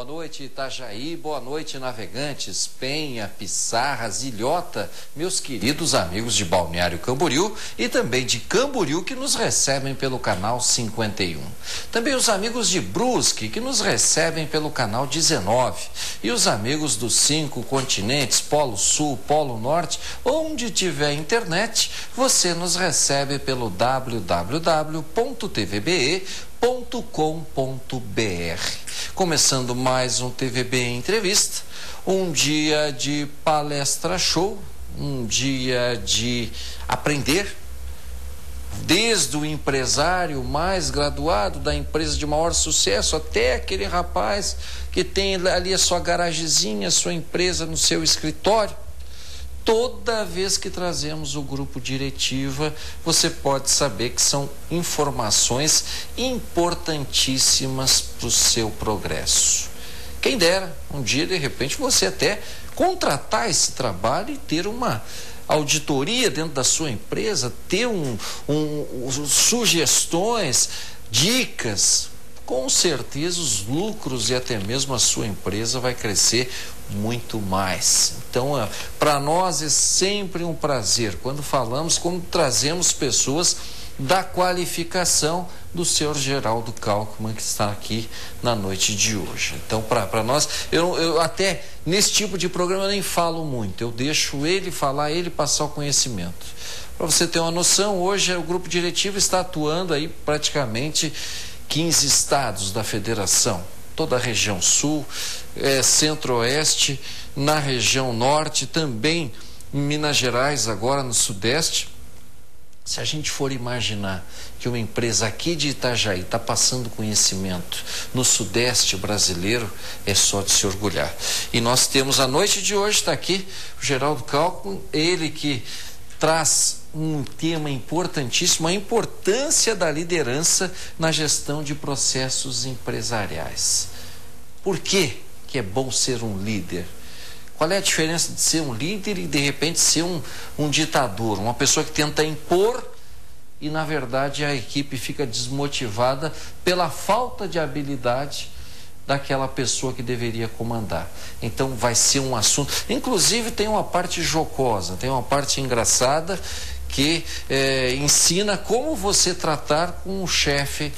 noite, Itajaí, boa noite, navegantes, Penha, Pissarras, Ilhota, meus queridos amigos de Balneário Camboriú e também de Camboriú que nos recebem pelo canal 51. Também os amigos de Brusque que nos recebem pelo canal 19 e os amigos dos 5 continentes, Polo Sul, Polo Norte, onde tiver internet, você nos recebe pelo www.tvbe.com.br. Começando mais um TVB Entrevista, um dia de palestra show, um dia de aprender, desde o empresário mais graduado da empresa de maior sucesso até aquele rapaz que tem ali a sua garagezinha, a sua empresa no seu escritório. Toda vez que trazemos o grupo Diretiva, você pode saber que são informações importantíssimas para o seu progresso. Quem dera, um dia, de repente, você até contratar esse trabalho e ter uma auditoria dentro da sua empresa, ter sugestões, dicas. Com certeza os lucros e até mesmo a sua empresa vai crescer muito mais. Então, para nós é sempre um prazer quando falamos, como trazemos pessoas da qualificação do senhor Geraldo Kalkmann, que está aqui na noite de hoje. Então, para nós, eu até nesse tipo de programa nem falo muito, eu deixo ele falar, ele passar o conhecimento. Para você ter uma noção, hoje o grupo diretivo está atuando aí praticamente 15 estados da federação, toda a região sul, centro-oeste, na região norte, também em Minas Gerais, agora no sudeste. Se a gente for imaginar que uma empresa aqui de Itajaí está passando conhecimento no sudeste brasileiro, é só de se orgulhar. E nós temos a noite de hoje, está aqui o Geraldo Kalkmann, ele que traz um tema importantíssimo, a importância da liderança na gestão de processos empresariais. Por que é bom ser um líder? Qual é a diferença de ser um líder e, de repente, ser um ditador? Uma pessoa que tenta impor e, na verdade, a equipe fica desmotivada pela falta de habilidade daquela pessoa que deveria comandar. Então, vai ser um assunto... Inclusive, tem uma parte jocosa, tem uma parte engraçada que ensina como você tratar com um chefe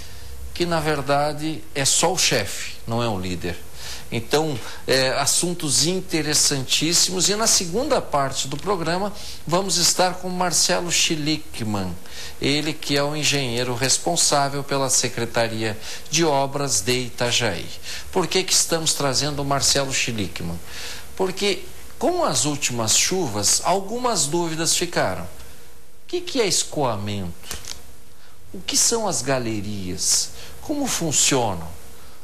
que, na verdade, é só o chefe, não é um líder. Então, assuntos interessantíssimos. E na segunda parte do programa, vamos estar com Marcelo Schlickmann, ele que é o engenheiro responsável pela Secretaria de Obras de Itajaí. Por que estamos trazendo o Marcelo Schlickmann? Porque, com as últimas chuvas, algumas dúvidas ficaram. O que é escoamento? O que são as galerias? Como funcionam?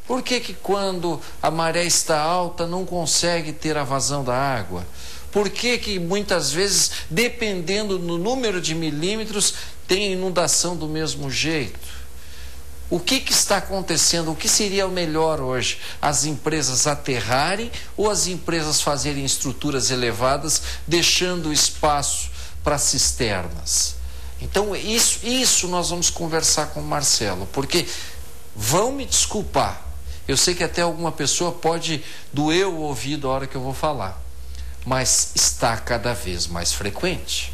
Por que quando a maré está alta não consegue ter a vazão da água? Por que muitas vezes, dependendo do número de milímetros, tem inundação do mesmo jeito? O que está acontecendo? O que seria o melhor hoje? As empresas aterrarem ou as empresas fazerem estruturas elevadas, deixando espaço para cisternas? Então, isso nós vamos conversar com o Marcelo, porque vão me desculpar. Eu sei que até alguma pessoa pode doer o ouvido a hora que eu vou falar, mas está cada vez mais frequente.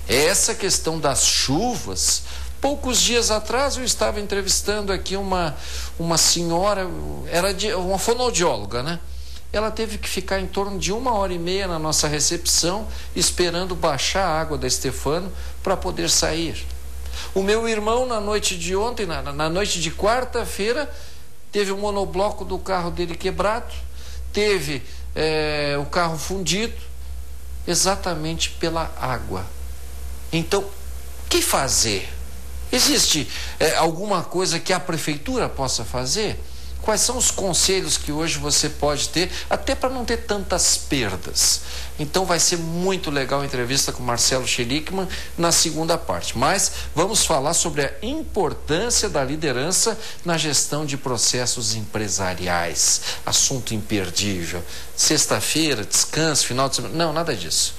Essa questão das chuvas, poucos dias atrás eu estava entrevistando aqui uma senhora, era uma fonoaudióloga, né? Ela teve que ficar em torno de 1h30 na nossa recepção, esperando baixar a água da Stefano para poder sair. O meu irmão, na noite de ontem, na noite de quarta-feira, teve o monobloco do carro dele quebrado, teve o carro fundido, exatamente pela água. Então, o que fazer? Existe alguma coisa que a prefeitura possa fazer? Quais são os conselhos que hoje você pode ter, até para não ter tantas perdas? Então vai ser muito legal a entrevista com Marcelo Schlickmann na segunda parte. Mas vamos falar sobre a importância da liderança na gestão de processos empresariais. Assunto imperdível. Sexta-feira, descanso, final de semana. Não, nada disso.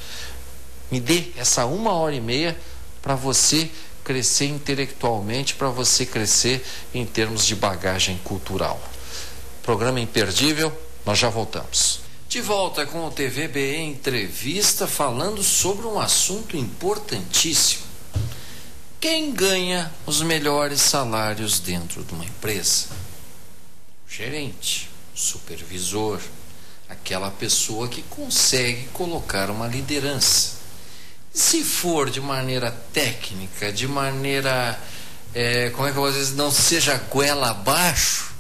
Me dê essa 1h30 para você crescer intelectualmente, para você crescer em termos de bagagem cultural. Programa imperdível, Nós já voltamos. De volta com o TVBE Entrevista, falando sobre um assunto importantíssimo. Quem ganha os melhores salários dentro de uma empresa? O gerente, o supervisor, aquela pessoa que consegue colocar uma liderança. Se for de maneira técnica, de maneira, como é que eu vou dizer, não seja goela abaixo,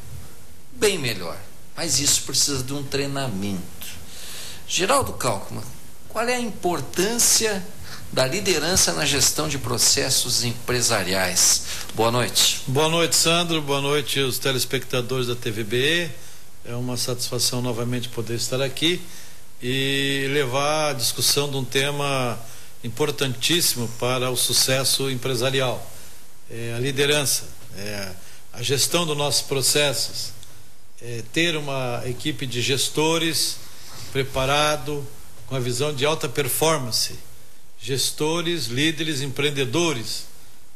bem melhor. Mas isso precisa de um treinamento. Geraldo Kalkmann, qual é a importância da liderança na gestão de processos empresariais? Boa noite. Boa noite, Sandro. Boa noite aos telespectadores da TVBE. É uma satisfação novamente poder estar aqui e levar a discussão de um tema importantíssimo para o sucesso empresarial. A liderança, a gestão dos nossos processos, ter uma equipe de gestores preparado, com a visão de alta performance, gestores, líderes, empreendedores,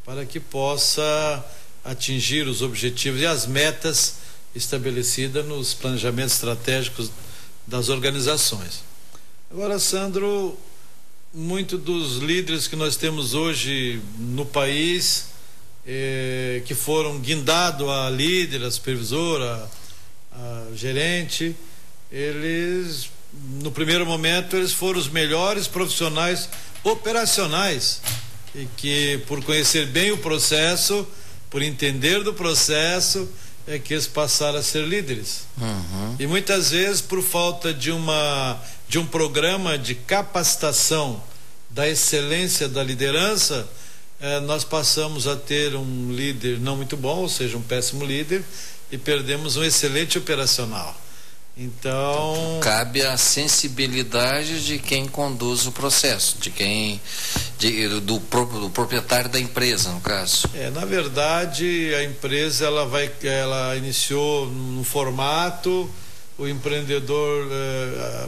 para que possa atingir os objetivos e as metas estabelecidas nos planejamentos estratégicos das organizações. Agora, Sandro, muito dos líderes que nós temos hoje no país, que foram guindados a líder, a supervisora, a gerente, eles, no primeiro momento, eles foram os melhores profissionais operacionais e que, por conhecer bem o processo, por entender do processo, é que eles passaram a ser líderes. E muitas vezes, por falta de um programa de capacitação da excelência da liderança, nós passamos a ter um líder não muito bom, ou seja, um péssimo líder, e perdemos um excelente operacional. Então, cabe a sensibilidade de quem conduz o processo, do proprietário da empresa, no caso. Na verdade, a empresa ela iniciou num formato, o empreendedor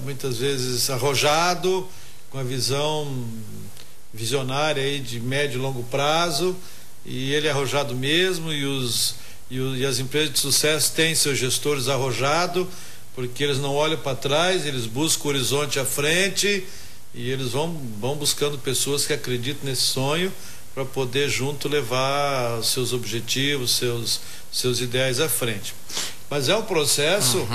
muitas vezes arrojado, com a visão visionária aí de médio e longo prazo, e ele é arrojado mesmo, e as empresas de sucesso têm seus gestores arrojados, porque eles não olham para trás, eles buscam o horizonte à frente e eles vão buscando pessoas que acreditam nesse sonho para poder junto levar seus objetivos, seus ideais à frente. Mas é um processo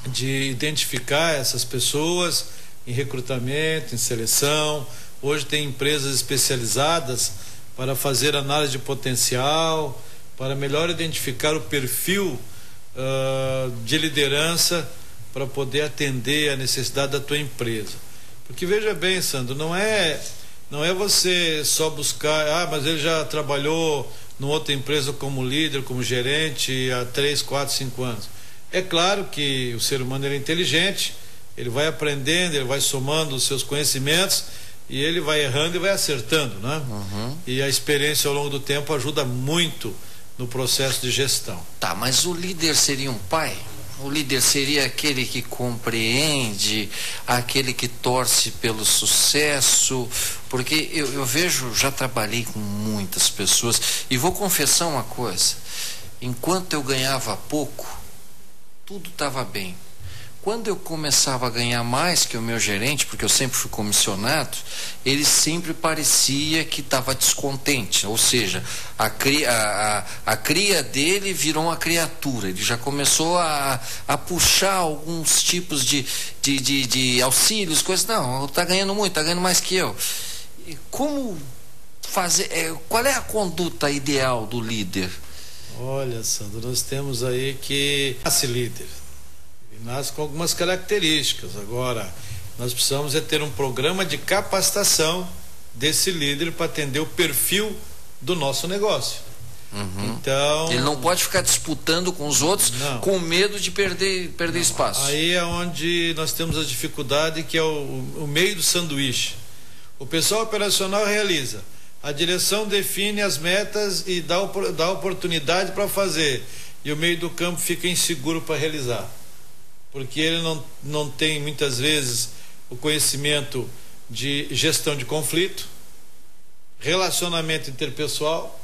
de identificar essas pessoas em recrutamento, em seleção. Hoje tem empresas especializadas para fazer análise de potencial, para melhor identificar o perfil de liderança para poder atender a necessidade da tua empresa. Porque veja bem, Sandro, não é você só buscar, mas ele já trabalhou numa outra empresa como líder, como gerente há 3, 4, 5 anos. É claro que o ser humano é inteligente, ele vai aprendendo, ele vai somando os seus conhecimentos e ele vai errando e vai acertando, né? E a experiência ao longo do tempo ajuda muito no processo de gestão. Tá, mas o líder seria um pai? O líder seria aquele que compreende, aquele que torce pelo sucesso? Porque eu vejo, já trabalhei com muitas pessoas e vou confessar uma coisa: enquanto eu ganhava pouco, tudo estava bem. Quando eu começava a ganhar mais que o meu gerente, porque eu sempre fui comissionado, ele sempre parecia que estava descontente, ou seja, a cria dele virou uma criatura, ele já começou a puxar alguns tipos de auxílios, coisas. Não, está ganhando muito, está ganhando mais que eu. E como fazer, qual é a conduta ideal do líder? Olha, Sandro, nós temos aí que nasce líder. Nasce com algumas características. Agora, nós precisamos ter um programa de capacitação desse líder para atender o perfil do nosso negócio. Então, ele não pode ficar disputando com os outros, com medo de perder espaço. Aí é onde nós temos a dificuldade, que é o meio do sanduíche. O pessoal operacional realiza, a direção define as metas e dá oportunidade para fazer, e o meio do campo fica inseguro para realizar, porque ele não tem muitas vezes o conhecimento de gestão de conflito, relacionamento interpessoal,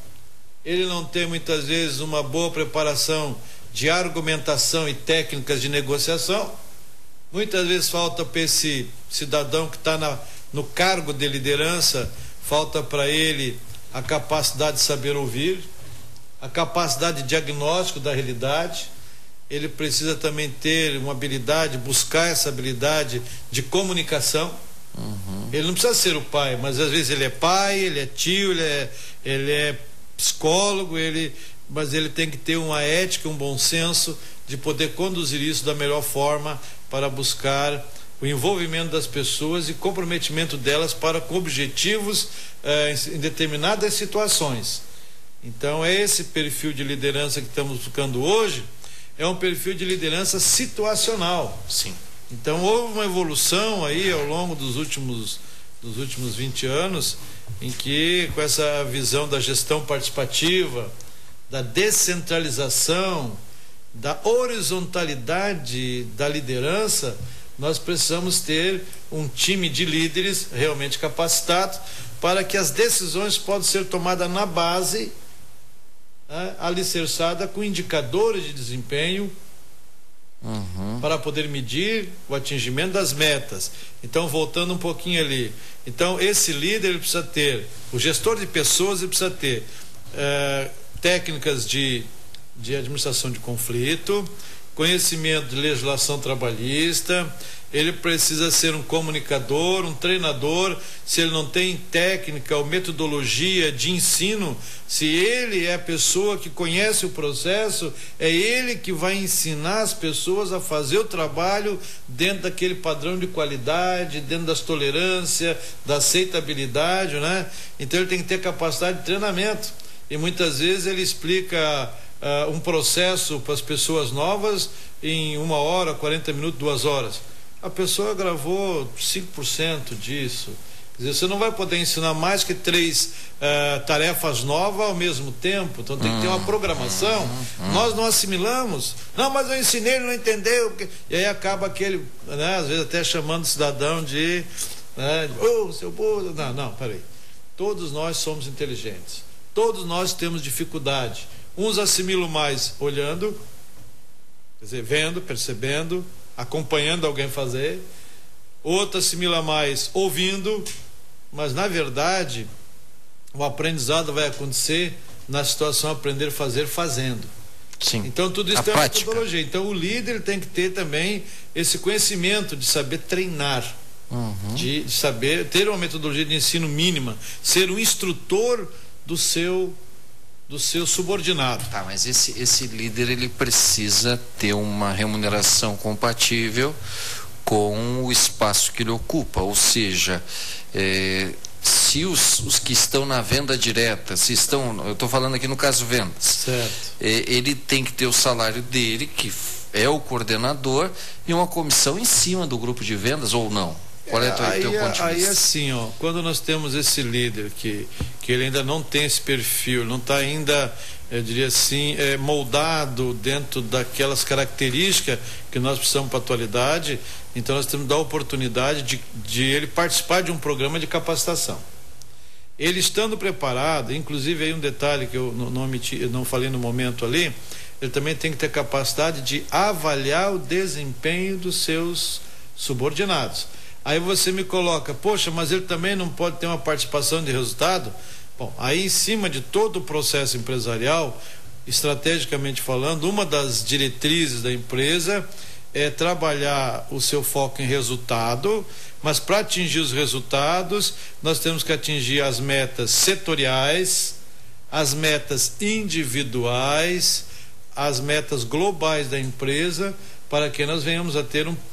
ele não tem muitas vezes uma boa preparação de argumentação e técnicas de negociação. Muitas vezes falta para esse cidadão que está no cargo de liderança, falta para ele a capacidade de saber ouvir, a capacidade de diagnóstico da realidade. Ele precisa também ter uma habilidade, buscar essa habilidade de comunicação. Ele não precisa ser o pai, mas às vezes ele é pai, ele é tio, ele é psicólogo, mas ele tem que ter uma ética, um bom senso de poder conduzir isso da melhor forma para buscar o envolvimento das pessoas e comprometimento delas para com objetivos em determinadas situações. Então é esse perfil de liderança que estamos buscando hoje, é um perfil de liderança situacional. Sim. Então houve uma evolução aí ao longo dos últimos 20 anos, em que com essa visão da gestão participativa, da descentralização, da horizontalidade da liderança, nós precisamos ter um time de líderes realmente capacitados para que as decisões possam ser tomadas na base, alicerçada com indicadores de desempenho, para poder medir o atingimento das metas. Então, voltando um pouquinho ali, então esse líder ele precisa ter, o gestor de pessoas ele precisa ter técnicas de administração de conflito, conhecimento de legislação trabalhista, ele precisa ser um comunicador, um treinador. Se ele não tem técnica ou metodologia de ensino, se ele é a pessoa que conhece o processo, é ele que vai ensinar as pessoas a fazer o trabalho dentro daquele padrão de qualidade, dentro das tolerâncias, da aceitabilidade, né? Então ele tem que ter capacidade de treinamento, e muitas vezes ele explica um processo para as pessoas novas em 1 hora, 40 minutos, 2 horas. A pessoa gravou 5% disso. Quer dizer, você não vai poder ensinar mais que 3 tarefas novas ao mesmo tempo. Então tem que ter uma programação. Nós não assimilamos. Não, mas eu ensinei, ele não entendeu. E aí acaba aquele, né, às vezes até chamando o cidadão de seu burro. Não, peraí. Todos nós somos inteligentes. Todos nós temos dificuldade. Uns assimilam mais olhando, quer dizer, vendo, percebendo, acompanhando alguém fazer. Outro assimila mais ouvindo, mas na verdade o aprendizado vai acontecer na situação aprender a fazer fazendo. Sim. Então tudo isso tem uma metodologia. Então o líder tem que ter também esse conhecimento de saber treinar, de saber ter uma metodologia de ensino mínima, ser um instrutor do seu subordinado. Tá, mas esse líder ele precisa ter uma remuneração compatível com o espaço que ele ocupa, ou seja, se os que estão na venda direta, eu estou falando aqui no caso vendas, certo. Ele tem que ter o salário dele, que é o coordenador, e uma comissão em cima do grupo de vendas, ou não? Qual é o teu ponto de vista? Aí assim, quando nós temos esse líder que ele ainda não tem esse perfil, não está ainda, eu diria assim, moldado dentro daquelas características que nós precisamos para a atualidade, então nós temos que dar a oportunidade de ele participar de um programa de capacitação. Ele estando preparado, inclusive aí um detalhe que eu não falei no momento ali, ele também tem que ter capacidade de avaliar o desempenho dos seus subordinados. Aí você me coloca, poxa, mas ele também não pode ter uma participação de resultado? Bom, aí em cima de todo o processo empresarial, estrategicamente falando, uma das diretrizes da empresa é trabalhar o seu foco em resultado, mas para atingir os resultados, nós temos que atingir as metas setoriais, as metas individuais, as metas globais da empresa, para que nós venhamos a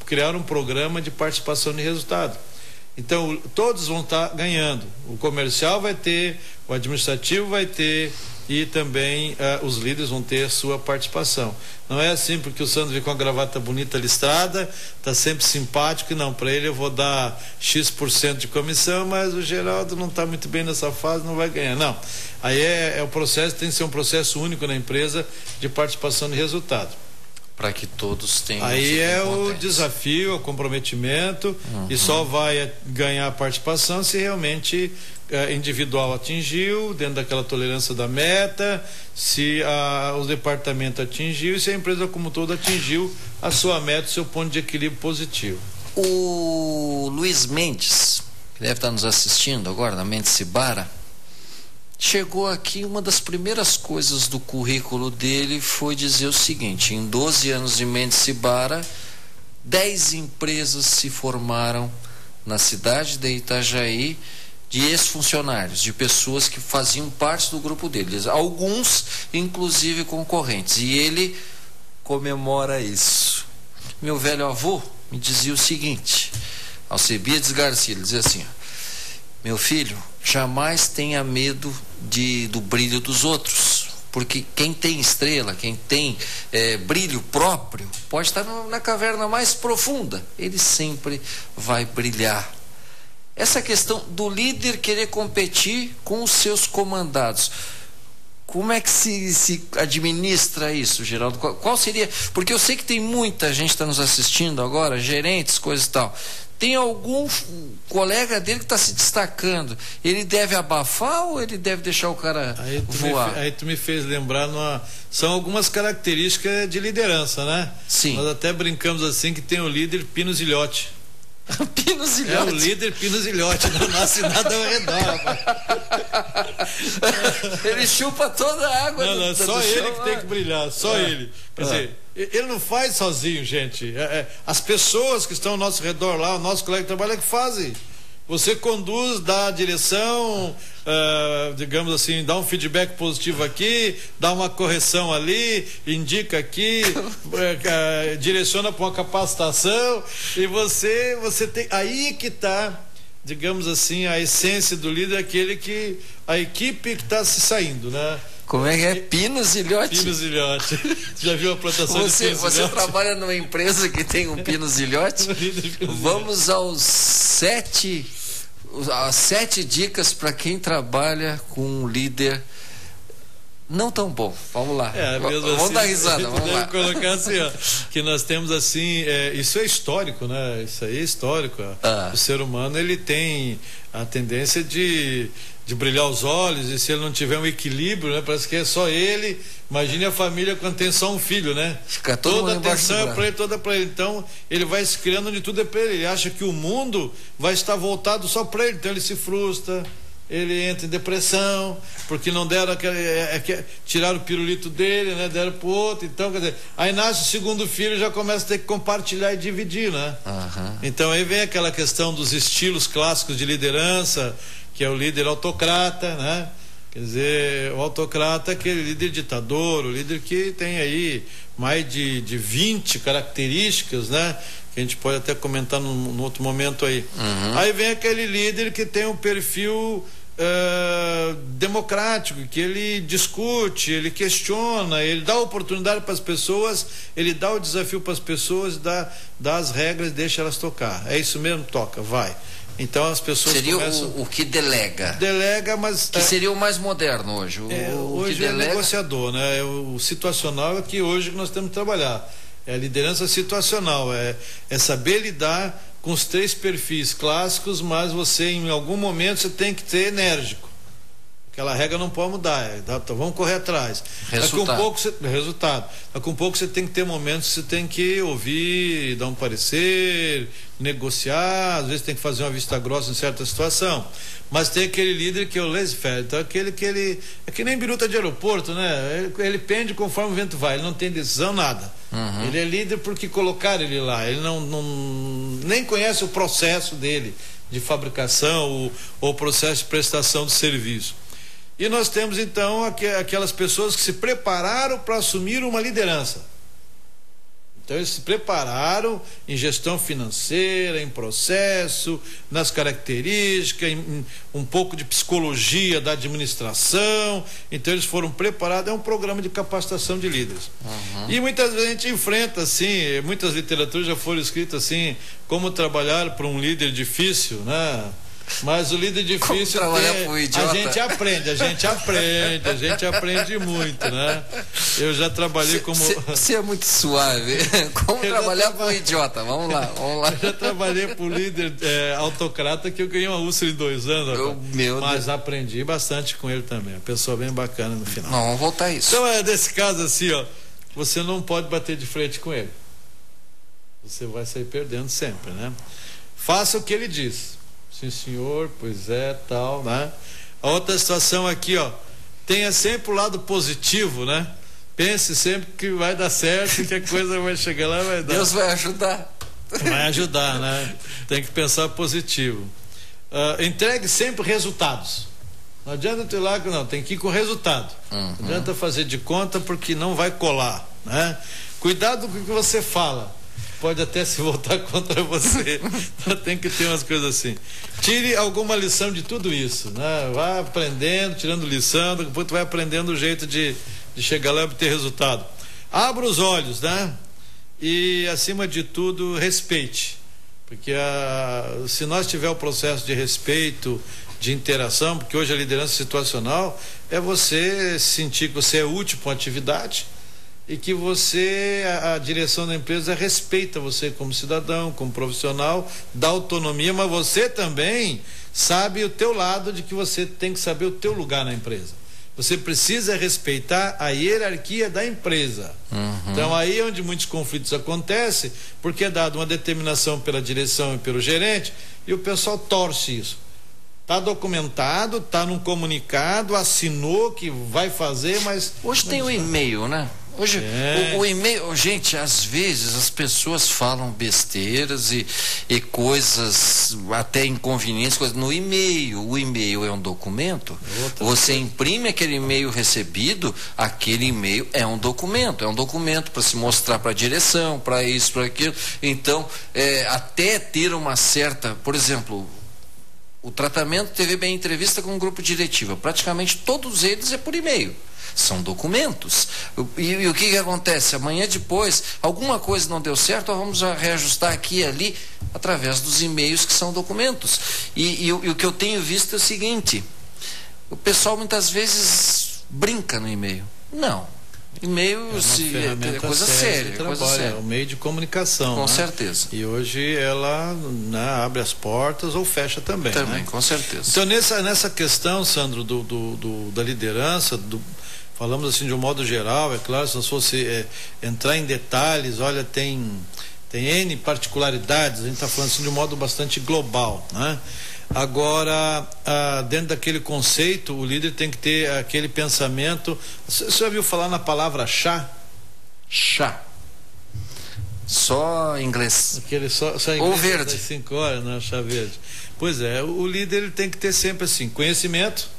criar um programa de participação de resultado. Então, todos vão estar ganhando. O comercial vai ter, o administrativo vai ter, e também os líderes vão ter a sua participação. Não é assim porque o Sandro vem com a gravata bonita listrada, está sempre simpático, e não, para ele eu vou dar X% de comissão, mas o Geraldo não está muito bem nessa fase, não vai ganhar. Não. Aí o processo tem que ser um processo único na empresa de participação de resultado. para que todos tenham. Aí é o desafio, o comprometimento, e só vai ganhar participação se realmente individual atingiu, dentro daquela tolerância da meta, se o departamento atingiu e se a empresa como toda atingiu a sua meta, o seu ponto de equilíbrio positivo. O Luiz Mendes, que deve estar nos assistindo agora, na Mendes Cibara, chegou aqui, uma das primeiras coisas do currículo dele foi dizer o seguinte: em 12 anos de Mendes Cibara, 10 empresas se formaram na cidade de Itajaí, de ex-funcionários, de pessoas que faziam parte do grupo deles, alguns inclusive concorrentes, e ele comemora isso. Meu velho avô me dizia o seguinte, Alcebiades Garcia, ele dizia assim: meu filho, jamais tenha medo do brilho dos outros, porque quem tem estrela, quem tem brilho próprio, pode estar na caverna mais profunda, ele sempre vai brilhar. Essa questão do líder querer competir com os seus comandados, como é que se administra isso, Geraldo? Qual seria? Porque eu sei que tem muita gente que está nos assistindo agora, gerentes, coisas e tal. Tem algum colega dele que está se destacando, ele deve abafar ou ele deve deixar o cara voar? Aí tu me fez lembrar, são algumas características de liderança, né? Sim. Nós até brincamos assim que tem o líder Pinozilhote. Pinozilhote. É o líder Pinozilhote, não nasce nada ao redor, rapaz. Ele chupa toda a água. Não, só ele que tem que brilhar, só ele. Quer dizer, ele não faz sozinho, gente. As pessoas que estão ao nosso redor lá, o nosso colega de trabalho é que fazem. Você conduz, dá a direção, digamos assim, dá um feedback positivo aqui, dá uma correção ali, indica aqui, direciona para uma capacitação, e você tem. Aí que está, digamos assim, a essência do líder, aquele a equipe que está se saindo, né? Como é que é? Pinozilhote? Pinozilhote. Já viu a plantação de pinozilhote? Você trabalha numa empresa que tem um pinozilhote? Vamos às 7 dicas para quem trabalha com um líder não tão bom. Vamos lá. Vamos assim, dar risada. Vamos lá. Colocar assim, ó, que nós temos assim, isso é histórico, né? Isso aí é histórico. O ser humano, ele tem a tendência de brilhar os olhos, e se ele não tiver um equilíbrio, né? Parece que é só ele. Imagine a família quando tem só um filho, né? Fica toda a atenção é para ele, toda para ele. Então ele vai se criando onde tudo é para ele. Ele acha que o mundo vai estar voltado só para ele. Então ele se frustra, ele entra em depressão, porque não deram tiraram o pirulito dele, né? Deram pro outro. Então, quer dizer, aí nasce o segundo filho, já começa a ter que compartilhar e dividir, né? Então aí vem aquela questão dos estilos clássicos de liderança, que é o líder autocrata, né? Quer dizer, o autocrata é aquele líder ditador, o líder que tem aí mais de 20 características, né? Que a gente pode até comentar no outro momento aí. Aí vem aquele líder que tem um perfil democrático, que ele discute, ele questiona, ele dá oportunidade para as pessoas, ele dá o desafio para as pessoas, dá as regras, deixa elas tocar. É isso mesmo? Toca, vai. Então as pessoas seria o que delega, mas que seria o mais moderno hoje. Hoje que delega... é negociador, né? O situacional é que hoje nós temos que trabalhar. É a liderança situacional, é saber lidar com os 3 perfis clássicos, mas você em algum momento você tem que ser enérgico. Aquela regra não pode mudar, então vamos correr atrás. Resultado. Daqui a um pouco você tem que ter momentos que você tem que ouvir, dar um parecer, negociar, às vezes tem que fazer uma vista grossa em certa situação. Mas tem aquele líder que é o laissez-faire, então aquele que ele é que nem biruta de aeroporto, né? Ele pende conforme o vento vai, ele não tem decisão, nada. Ele é líder porque colocaram ele lá, ele nem conhece o processo dele de fabricação ou processo de prestação de serviço. E nós temos então aquelas pessoas que se prepararam para assumir uma liderança. Então eles se prepararam em gestão financeira, em processo, nas características, em um pouco de psicologia da administração. Então eles foram preparados, é um programa de capacitação de líderes. E muitas vezes a gente enfrenta assim, muitas literaturas já foram escritas assim, como trabalhar para um líder difícil, né? Mas o líder difícil a gente aprende muito, né? Eu já trabalhei como... Você é muito suave. Como trabalhar com um idiota? Vamos lá. Eu já trabalhei com líder autocrata que eu ganhei uma úlcera em 2 anos. Mas aprendi bastante com ele também. Uma pessoa bem bacana no final. Não, vamos voltar a isso. Então nesse caso assim, ó, você não pode bater de frente com ele. Você vai sair perdendo sempre, né? Faça o que ele diz. Sim, senhor, pois é, tal, né? A outra situação aqui, ó, tenha sempre o lado positivo, né? Pense sempre que vai dar certo, que a coisa vai chegar lá e vai dar. Deus vai ajudar. Vai ajudar, né? Tem que pensar positivo. Entregue sempre resultados. Não adianta ter lá, não, tem que ir com resultado. Não adianta fazer de conta porque não vai colar, né? Cuidado com o que você fala. Pode até se voltar contra você. Então tem que ter umas coisas assim. Tire alguma lição de tudo isso, né? Vá aprendendo, tirando lição, depois tu vai aprendendo o jeito de chegar lá e obter resultado. Abra os olhos, né? E acima de tudo, respeite. Porque se nós tiver o processo de respeito, de interação, porque hoje a liderança situacional é você sentir que você é útil para a atividade e que a direção da empresa respeita você como cidadão, como profissional, dá autonomia, mas você também sabe o teu lado de que você tem que saber o teu lugar na empresa. Você precisa respeitar a hierarquia da empresa. Então aí é onde muitos conflitos acontecem, porque é dada uma determinação pela direção e pelo gerente e o pessoal torce isso. Está documentado, está num comunicado, assinou que vai fazer, mas... Hoje tem o e-mail, né? Hoje, o e-mail, gente, às vezes as pessoas falam besteiras e coisas até inconvenientes, coisas no e-mail. O e-mail é um documento. Você imprime aquele e-mail recebido, aquele e-mail é um documento para se mostrar para a direção, para isso, para aquilo. Então, até ter uma certa, por exemplo, o tratamento teve bem entrevista com um grupo diretivo. Praticamente todos eles é por e-mail. São documentos. E o que acontece? Amanhã depois, alguma coisa não deu certo, vamos reajustar aqui e ali, através dos e-mails que são documentos. E o que eu tenho visto é o seguinte: o pessoal muitas vezes brinca no e-mail. Não. E-mail é coisa séria. É um meio de comunicação. Com certeza. E hoje ela abre as portas ou fecha também. Também, com certeza. Então nessa questão, Sandro, da liderança, falamos assim de um modo geral, é claro, se nós fosse entrar em detalhes, olha, tem N particularidades, a gente está falando assim de um modo bastante global, né? Agora, dentro daquele conceito, o líder tem que ter aquele pensamento. Você já ouviu falar na palavra chá? Chá. Só inglês. Aquele só inglês. Ou verde. Das 5 horas, né? Chá verde. Pois é, o líder ele tem que ter sempre assim, conhecimento.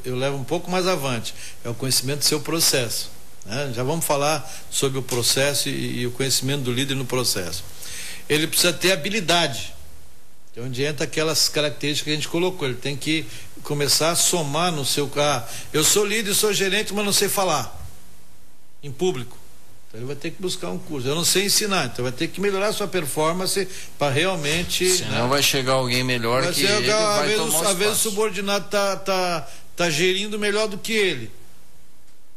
Eu levo um pouco mais avante. É o conhecimento do seu processo, né? Já vamos falar sobre o processo e o conhecimento do líder no processo. Ele precisa ter habilidade. É onde entra aquelas características que a gente colocou. Ele tem que começar a somar no seu carro. Eu sou líder, sou gerente, mas não sei falar em público. Então ele vai ter que buscar um curso. Eu não sei ensinar, então vai ter que melhorar a sua performance para realmente. Senão vai chegar alguém melhor que ele. Às vezes o subordinado tá gerindo melhor do que ele.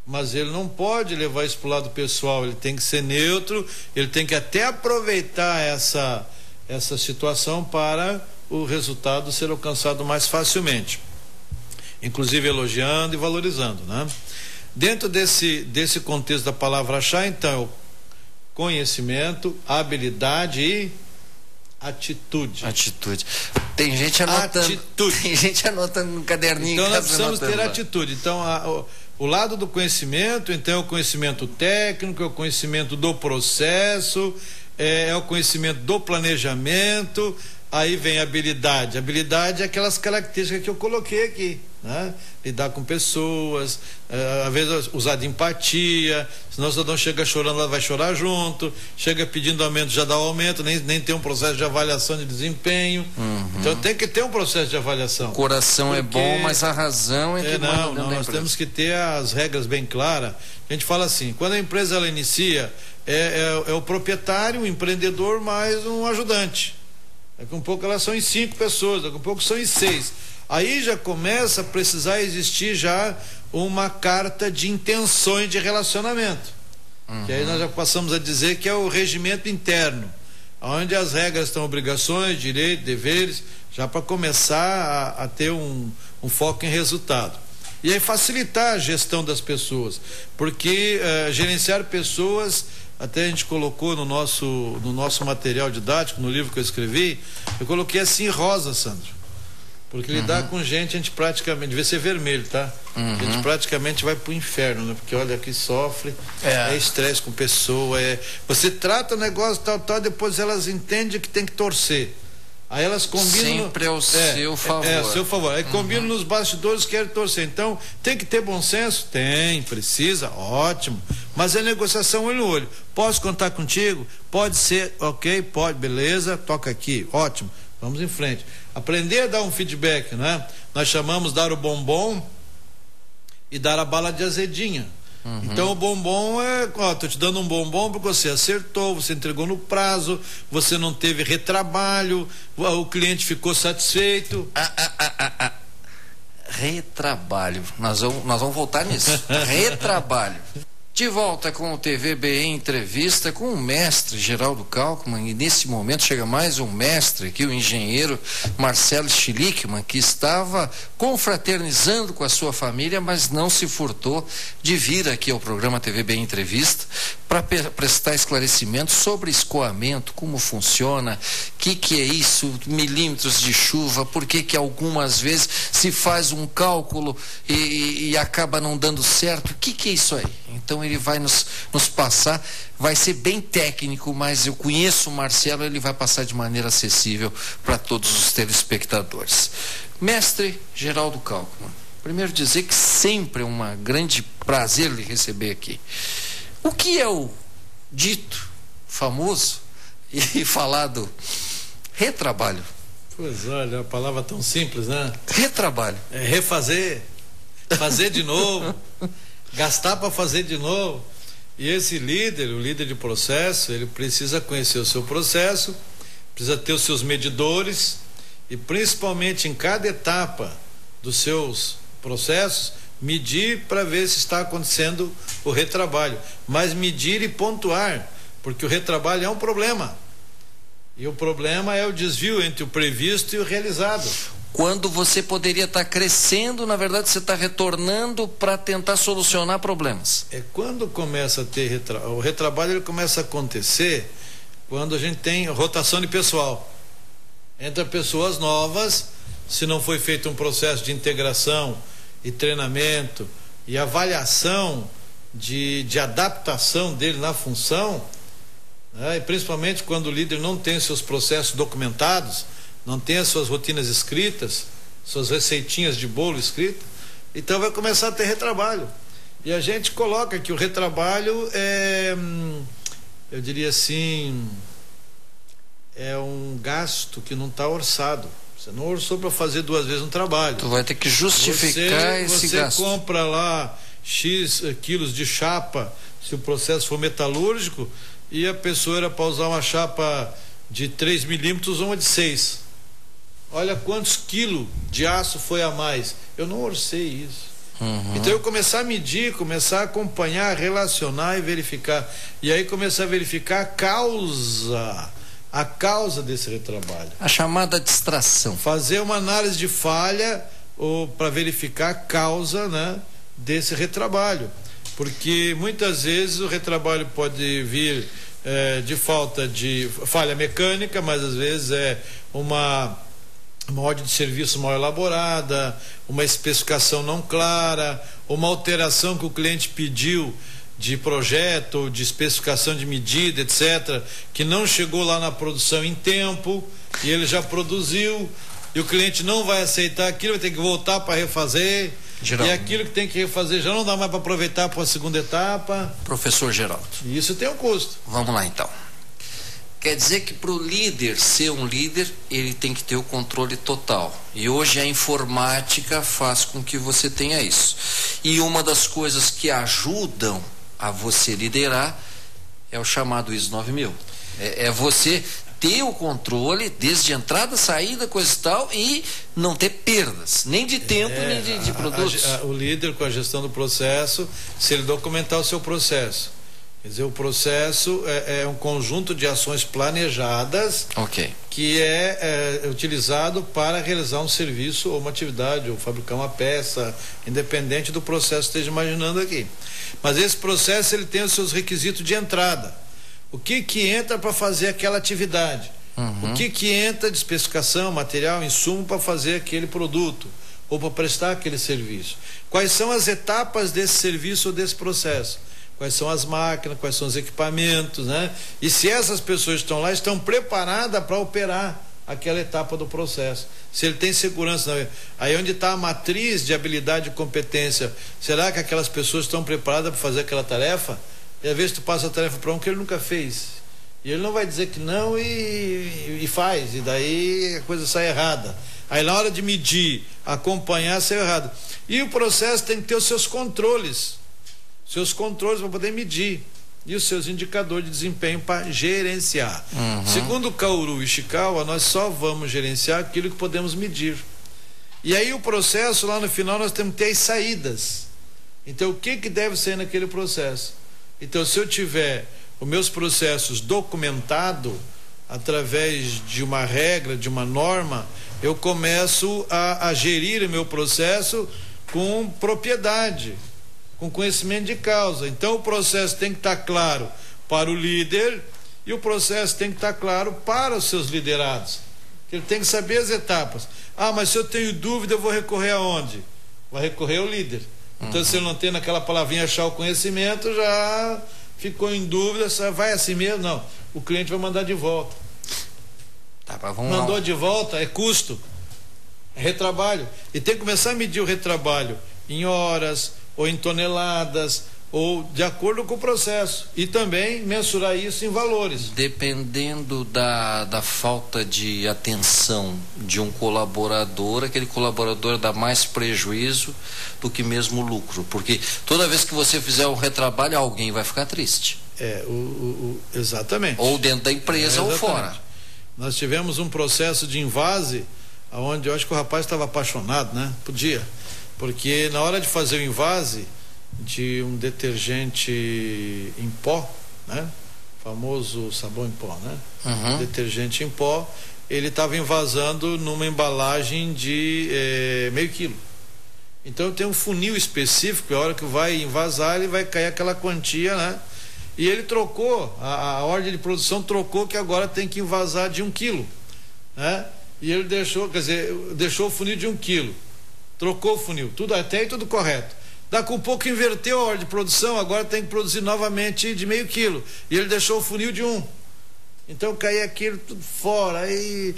Mas ele não pode levar isso para o lado pessoal. Ele tem que ser neutro. Ele tem que até aproveitar essa situação para o resultado ser alcançado mais facilmente, inclusive elogiando e valorizando, né? Dentro desse contexto da palavra chá, então, conhecimento, habilidade e atitude. Tem gente anotando no caderninho. Então nós precisamos ter atitude. Então o lado do conhecimento, então, é o conhecimento técnico, é o conhecimento do processo, é o conhecimento do planejamento. Aí vem a habilidade. Habilidade é aquelas características que eu coloquei aqui, né? Lidar com pessoas, às vezes usar de empatia, senão o cidadão chega chorando, ela vai chorar junto, chega pedindo aumento, já dá o aumento, nem tem um processo de avaliação de desempenho. Então tem que ter um processo de avaliação. O coração é bom, mas a razão é que manda. Nós temos que ter as regras bem claras. A gente fala assim, quando a empresa ela inicia, é o proprietário, o empreendedor mais um ajudante. daqui a um pouco elas são em 5 pessoas, daqui a pouco são em 6. Aí já começa a precisar existir já uma carta de intenções de relacionamento. Que aí nós já passamos a dizer que é o regimento interno, onde as regras estão obrigações, direitos, deveres, já para começar a ter um foco em resultado. E aí facilitar a gestão das pessoas, porque gerenciar pessoas, até a gente colocou no nosso material didático, no livro que eu escrevi, eu coloquei assim rosa, Sandro. Porque lidar com gente, a gente praticamente, devia ser vermelho, tá? A gente praticamente vai pro inferno, né? Porque olha, aqui sofre, é estresse com pessoa, você trata o negócio tal, depois elas entendem que tem que torcer. Aí elas combinam. Sempre ao seu favor. Ao seu favor. Aí combinam nos bastidores que querem torcer. Então, tem que ter bom senso? Tem, precisa, ótimo. Mas é negociação olho no olho. Posso contar contigo? Pode ser, ok, pode, beleza, toca aqui, ótimo. Vamos em frente. Aprender a dar um feedback, né? Nós chamamos dar o bombom e dar a bala de azedinha. Então o bombom tô te dando um bombom porque você acertou, você entregou no prazo, você não teve retrabalho, o cliente ficou satisfeito. Retrabalho. Nós vamos voltar nisso. Retrabalho. De volta com o TVBE Entrevista com o mestre Geraldo Kalkmann, e nesse momento chega mais um mestre aqui, o engenheiro Marcelo Schlickmann, que estava confraternizando com a sua família, mas não se furtou de vir aqui ao programa TVBE Entrevista para prestar esclarecimentos sobre escoamento, como funciona, o que é isso, milímetros de chuva, por que algumas vezes se faz um cálculo e acaba não dando certo, o que é isso aí? Então ele vai nos passar, vai ser bem técnico, mas eu conheço o Marcelo, ele vai passar de maneira acessível para todos os telespectadores. Mestre Geraldo Kalkmann, primeiro dizer que sempre é um grande prazer lhe receber aqui. O que é o dito, famoso e falado retrabalho? Pois olha, a palavra tão simples, né? Retrabalho. É refazer, fazer de novo. Gastar para fazer de novo. E esse líder, o líder de processo, ele precisa conhecer o seu processo, precisa ter os seus medidores e principalmente em cada etapa dos seus processos, medir para ver se está acontecendo o retrabalho, mas medir e pontuar, porque o retrabalho é um problema. E o problema é o desvio entre o previsto e o realizado. Quando você poderia estar crescendo, na verdade você está retornando para tentar solucionar problemas. É quando começa a ter o retrabalho, ele começa a acontecer quando a gente tem rotação de pessoal. Entra pessoas novas, se não foi feito um processo de integração e treinamento e avaliação de adaptação dele na função, né? E principalmente quando o líder não tem seus processos documentados, não tem as suas rotinas escritas, suas receitinhas de bolo escritas, então vai começar a ter retrabalho. E a gente coloca que o retrabalho eu diria assim, é um gasto que não está orçado. Você não orçou para fazer 2 vezes um trabalho. Tu vai ter que justificar esse gasto. Você compra lá X quilos de chapa, se o processo for metalúrgico, e a pessoa era para usar uma chapa de 3 milímetros, uma de 6. Olha quantos quilos de aço foi a mais. Eu não orcei isso. Então eu começar a medir, começar a acompanhar, relacionar e verificar. E aí começar a verificar a causa desse retrabalho. A chamada distração. Fazer uma análise de falha para verificar a causa, né, desse retrabalho. Porque muitas vezes o retrabalho pode vir de falta de falha mecânica, mas às vezes é uma ordem de serviço mal elaborada, uma especificação não clara, uma alteração que o cliente pediu de projeto, de especificação de medida, etc., que não chegou lá na produção em tempo, e ele já produziu, e o cliente não vai aceitar aquilo, vai ter que voltar para refazer, Geraldo. E aquilo que tem que refazer já não dá mais para aproveitar para a segunda etapa. Professor Geraldo. E isso tem um custo. Vamos lá então. Quer dizer que para o líder ser um líder, ele tem que ter o controle total. E hoje a informática faz com que você tenha isso. E uma das coisas que ajudam a você liderar é o chamado ISO 9000. É você ter o controle desde entrada, saída, coisa e tal, e não ter perdas, nem de tempo, nem de produtos. O líder, com a gestão do processo, se ele documentar o seu processo. Quer dizer, o processo é um conjunto de ações planejadas que é utilizado para realizar um serviço ou uma atividade, ou fabricar uma peça, independente do processo que esteja imaginando aqui. Mas esse processo ele tem os seus requisitos de entrada. O que entra para fazer aquela atividade? O que entra de especificação, material, insumo para fazer aquele produto ou para prestar aquele serviço? Quais são as etapas desse serviço ou desse processo? Quais são as máquinas, quais são os equipamentos, né? E se essas pessoas que estão lá estão preparadas para operar aquela etapa do processo. Se ele tem segurança, aí onde está a matriz de habilidade e competência, será que aquelas pessoas estão preparadas para fazer aquela tarefa? E às vezes tu passa a tarefa para um que ele nunca fez. E ele não vai dizer que não e faz, e daí a coisa sai errada. Aí na hora de medir, acompanhar, sai errado. E o processo tem que ter os seus controles para poder medir, e os seus indicadores de desempenho para gerenciar. Segundo o Kaoru Ishikawa, nós só vamos gerenciar aquilo que podemos medir. E aí o processo, lá no final, nós temos que ter as saídas. Então o que deve ser naquele processo? Então, se eu tiver os meus processos documentados através de uma regra, de uma norma, eu começo a gerir o meu processo com propriedade, com conhecimento de causa. Então o processo tem que estar claro para o líder e o processo tem que estar claro para os seus liderados. Ele tem que saber as etapas. Mas se eu tenho dúvida, eu vou recorrer aonde? Vai recorrer ao líder. Então se eu não tenho naquela palavrinha achar o conhecimento, já ficou em dúvida, vai assim mesmo? Não. O cliente vai mandar de volta. Mandou de volta, é custo, é retrabalho. E tem que começar a medir o retrabalho em horas, ou em toneladas, ou de acordo com o processo, e também mensurar isso em valores. Dependendo da falta de atenção de um colaborador, aquele colaborador dá mais prejuízo do que mesmo lucro, porque toda vez que você fizer um retrabalho, alguém vai ficar triste. Exatamente. Ou dentro da empresa ou fora. Nós tivemos um processo de invase, onde eu acho que o rapaz estava apaixonado, né? Podia. Porque na hora de fazer o invase de um detergente em pó, né? Famoso sabão em pó, né? Detergente em pó, ele estava invasando numa embalagem de meio quilo. Então tem um funil específico, a hora que vai invasar, ele vai cair aquela quantia, né? E ele trocou, a ordem de produção trocou que agora tem que invasar de 1 quilo, né? E ele deixou o funil de 1 quilo. Trocou o funil, tudo até e tudo correto. Daqui a pouco inverteu a ordem de produção, agora tem que produzir novamente de meio quilo. E ele deixou o funil de 1. Então caía aquilo tudo fora. Aí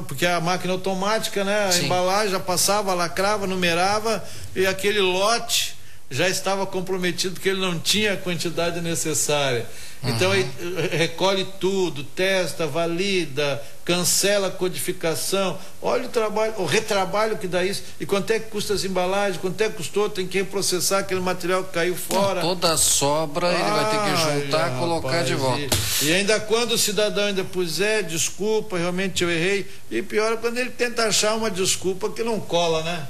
porque a máquina automática, né? A embalagem já passava, lacrava, numerava, e aquele lote já estava comprometido porque ele não tinha a quantidade necessária. Então aí recolhe tudo, testa, valida, cancela a codificação. Olha o trabalho, o retrabalho que dá isso. E quanto é que custa as embalagens, quanto é que custou, tem que reprocessar aquele material que caiu fora. Toda a sobra ele vai ter que juntar, colocar de volta. E ainda quando o cidadão ainda puser desculpa, realmente eu errei. E pior é quando ele tenta achar uma desculpa que não cola, né?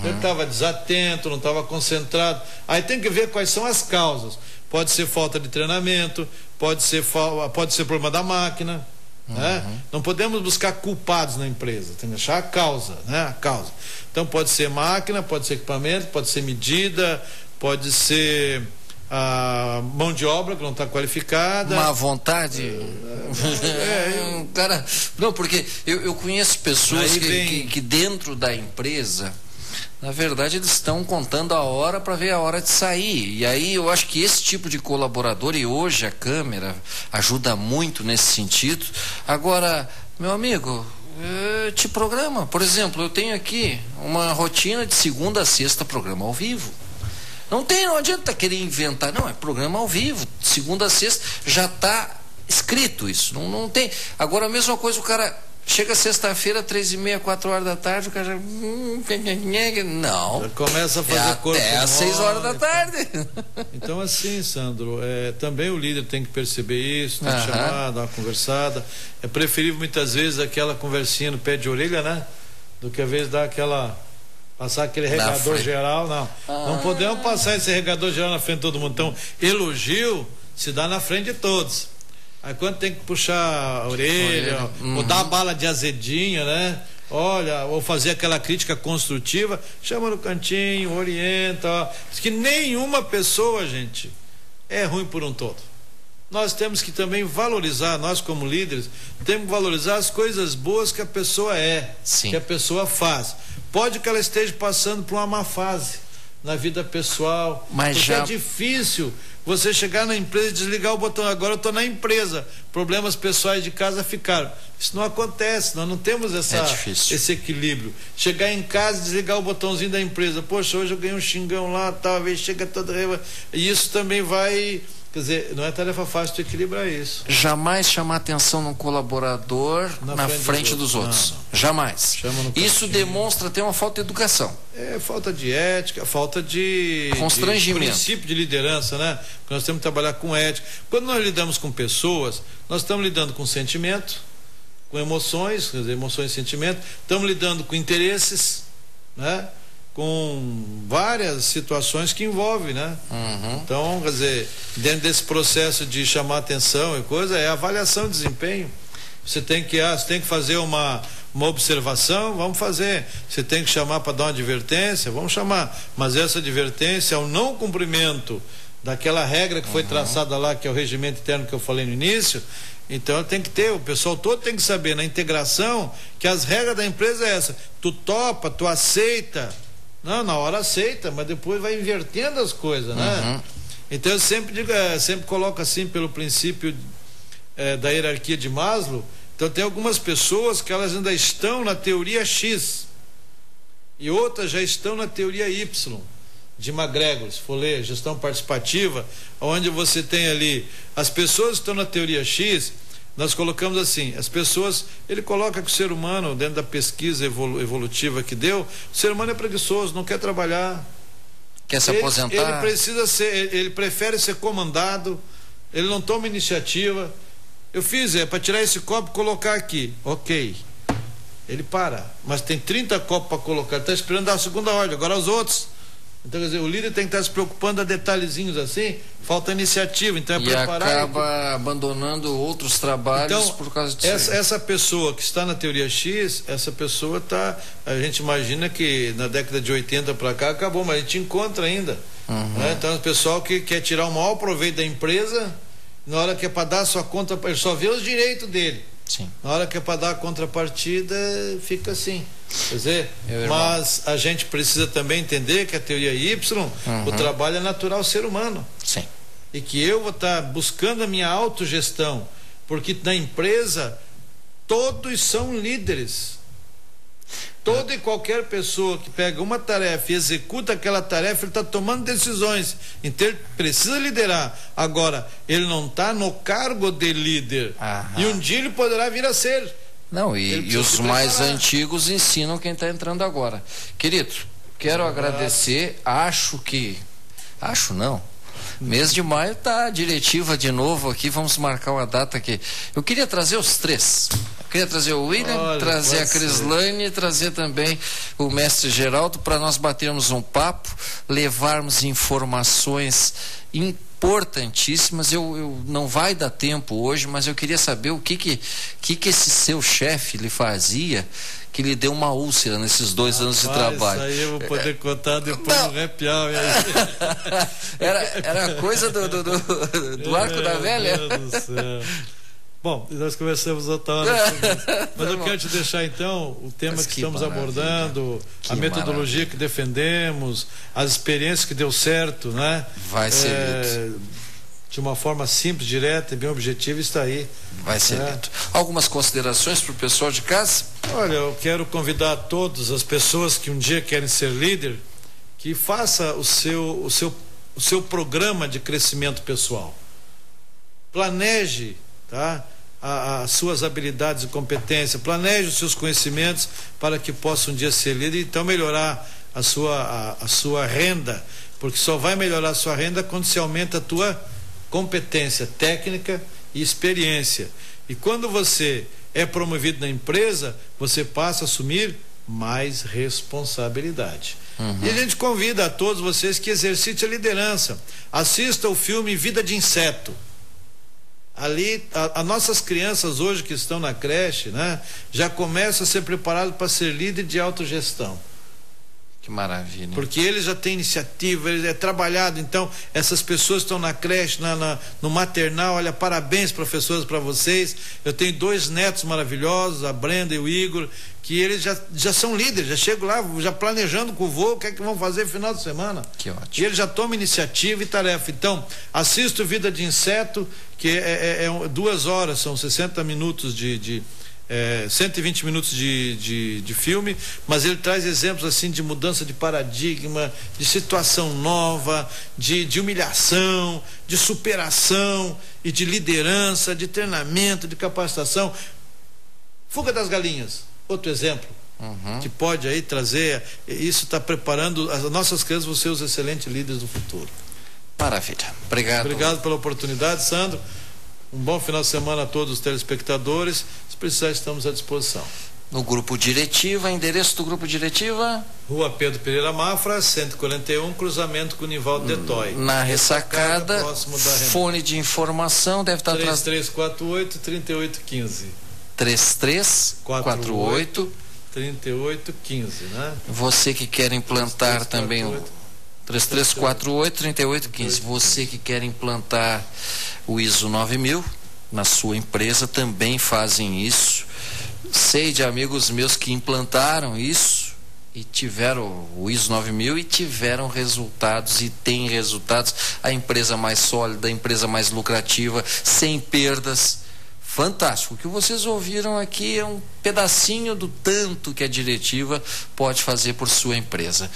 Ele estava desatento, não estava concentrado. Aí tem que ver quais são as causas. Pode ser falta de treinamento, pode ser problema da máquina, né? Não podemos buscar culpados na empresa, tem que achar a causa, né? A causa. Então pode ser máquina, pode ser equipamento, pode ser medida, pode ser a mão de obra que não está qualificada. Má vontade. Cara, não, porque eu conheço pessoas que dentro da empresa, na verdade, eles estão contando a hora para ver a hora de sair. E aí eu acho que esse tipo de colaborador, e hoje a câmera ajuda muito nesse sentido. Agora, meu amigo, te programa. Por exemplo, eu tenho aqui uma rotina de segunda a sexta, programa ao vivo. Não adianta querer inventar, não, é programa ao vivo, de segunda a sexta, já está escrito isso, não tem. Agora a mesma coisa, o cara Chega sexta-feira, 3h30, 4 horas da tarde, o cara já... Não. Já começa a fazer corpo até às 6 horas da tarde. Então, assim, Sandro, também o líder tem que perceber isso, tem que chamar, dar uma conversada. É preferível muitas vezes aquela conversinha no pé de orelha, né? Do que às vezes dar passar aquele regador geral, não. Não podemos passar esse regador geral na frente de todo mundo. Então, elogio se dá na frente de todos. Aí quando tem que puxar a orelha, ou dar a bala de azedinha, né? Olha, ou fazer aquela crítica construtiva, chama no cantinho, orienta. Ó. Diz que nenhuma pessoa, gente, é ruim por um todo. Nós temos que também valorizar, nós como líderes, temos que valorizar as coisas boas que a pessoa que a pessoa faz. Pode que ela esteja passando por uma má fase na vida pessoal, mas porque é difícil você chegar na empresa e desligar o botão. Agora eu estou na empresa, problemas pessoais de casa ficaram. Isso não acontece, nós não temos esse equilíbrio. Chegar em casa e desligar o botãozinho da empresa. Poxa, hoje eu ganhei um xingão lá, talvez chega toda. E isso também vai. Quer dizer, não é tarefa fácil de equilibrar isso. Jamais chamar atenção no colaborador na frente dos outros. Não. Jamais. Isso demonstra ter uma falta de educação. Falta de ética, falta de constrangimento. De princípio de liderança, né? Porque nós temos que trabalhar com ética. Quando nós lidamos com pessoas, nós estamos lidando com sentimento, com emoções, quer dizer, emoções e sentimento, estamos lidando com interesses, né? Com várias situações que envolvem, né? Então, quer dizer, dentro desse processo de chamar atenção e coisa, é avaliação de desempenho. Você tem que fazer uma observação, vamos fazer. Você tem que chamar para dar uma advertência, vamos chamar. Mas essa advertência é o não cumprimento daquela regra que foi traçada lá, que é o regimento interno que eu falei no início. Então tem que ter, o pessoal todo tem que saber na integração que as regras da empresa é essa. Tu topa, tu aceita. Não, na hora aceita, mas depois vai invertendo as coisas, né? Então eu sempre digo, sempre coloco assim pelo princípio da hierarquia de Maslow. Então tem algumas pessoas que elas ainda estão na teoria X e outras já estão na teoria Y, de McGregor, se for ler, gestão participativa, onde você tem ali as pessoas que estão na teoria X. Nós colocamos assim, as pessoas, ele coloca que o ser humano, dentro da pesquisa evolutiva que deu, o ser humano é preguiçoso, não quer trabalhar, quer se aposentar, ele prefere ser comandado, ele não toma iniciativa. Eu fiz, para tirar esse copo e colocar aqui, ok, ele para, mas tem 30 copos para colocar, está esperando dar a segunda ordem, agora os outros. Então, quer dizer, o líder tem que estar se preocupando a detalhezinhos assim, falta iniciativa, então preparar. E acaba abandonando outros trabalhos por causa disso. Essa pessoa que está na teoria X, essa pessoa a gente imagina que na década de 80 para cá acabou, mas a gente encontra ainda. Né? Então, o pessoal que quer tirar o maior proveito da empresa, na hora que é para dar a sua conta, ele só vê os direitos dele. Sim. Na hora que é para dar a contrapartida, fica assim. Quer dizer, mas a gente precisa também entender que a teoria Y, o trabalho é natural ao ser humano. Sim. E que eu vou estar buscando a minha autogestão, porque na empresa todos são líderes. Toda e qualquer pessoa que pega uma tarefa e executa aquela tarefa, ele está tomando decisões. Então ele precisa liderar. Agora, ele não está no cargo de líder. E um dia ele poderá vir a ser. Não, e os mais antigos ensinam quem está entrando agora. Querido, quero agradecer. Acho não. Mês de maio tá diretiva de novo aqui, vamos marcar uma data aqui. Eu queria trazer os três. Eu queria trazer o William, trazer a Crislane e trazer também o mestre Geraldo para nós batermos um papo, levarmos informações importantíssimas. Eu não vai dar tempo hoje, mas eu queria saber o que esse seu chefe lhe fazia que lhe deu uma úlcera nesses 2 anos de trabalho. Isso aí eu vou poder contar depois do happy hour. Era coisa do arco da velha. Meu Deus do céu. Bom, nós conversamos outra hora sobre isso. Mas eu quero te deixar então o tema que estamos abordando, a metodologia que defendemos, as experiências que deu certo, né? Vai ser de uma forma simples, direta e bem objetiva, está aí. Vai ser lindo. Algumas considerações para o pessoal de casa? Olha, eu quero convidar todas as pessoas que um dia querem ser líder, que faça o seu programa de crescimento pessoal. Planeje, tá? as suas habilidades e competências, planeje os seus conhecimentos para que possa um dia ser líder e então melhorar a sua renda, porque só vai melhorar a sua renda quando se aumenta a tua competência técnica e experiência. E quando você é promovido na empresa, você passa a assumir mais responsabilidade. E a gente convida a todos vocês que exercitem a liderança. Assista o filme Vida de Inseto. Ali, as nossas crianças hoje que estão na creche, né, já começam a ser preparados para ser líder de autogestão. Que maravilha. Porque eles já têm iniciativa, ele é trabalhado. Então, essas pessoas estão na creche, no maternal. Olha, parabéns, professores, para vocês. Eu tenho 2 netos maravilhosos, a Brenda e o Igor, que eles já são líderes, já chegam lá, já planejando com o vô, o que é que vão fazer no final de semana. Que ótimo. E eles já tomam iniciativa e tarefa. Então, assista o Vida de Inseto, que é 2 horas, são 60 minutos 120 minutos de filme, mas ele traz exemplos assim de mudança de paradigma, de situação nova, de humilhação, de superação e de liderança, de treinamento, de capacitação. Fuga das Galinhas, outro exemplo que pode aí trazer, isso está preparando as nossas crianças para ser os excelentes líderes do futuro. Maravilha, obrigado. Obrigado pela oportunidade, Sandro. Um bom final de semana a todos os telespectadores. Se precisar, estamos à disposição. No Grupo Diretiva, endereço do Grupo Diretiva? Rua Pedro Pereira Mafra, 141, cruzamento com o Nivaldo Detói. Na Ressacada, próximo da fone de informação deve estar atrás. 3348-3815. 3348-3815, né? Você que quer implantar também o 3348-3815. Você que quer implantar o ISO 9000 na sua empresa, também fazem isso. Sei de amigos meus que implantaram isso e tiveram o ISO 9000 e tiveram resultados e têm resultados. A empresa mais sólida, a empresa mais lucrativa, sem perdas. Fantástico. O que vocês ouviram aqui é um pedacinho do tanto que a diretiva pode fazer por sua empresa.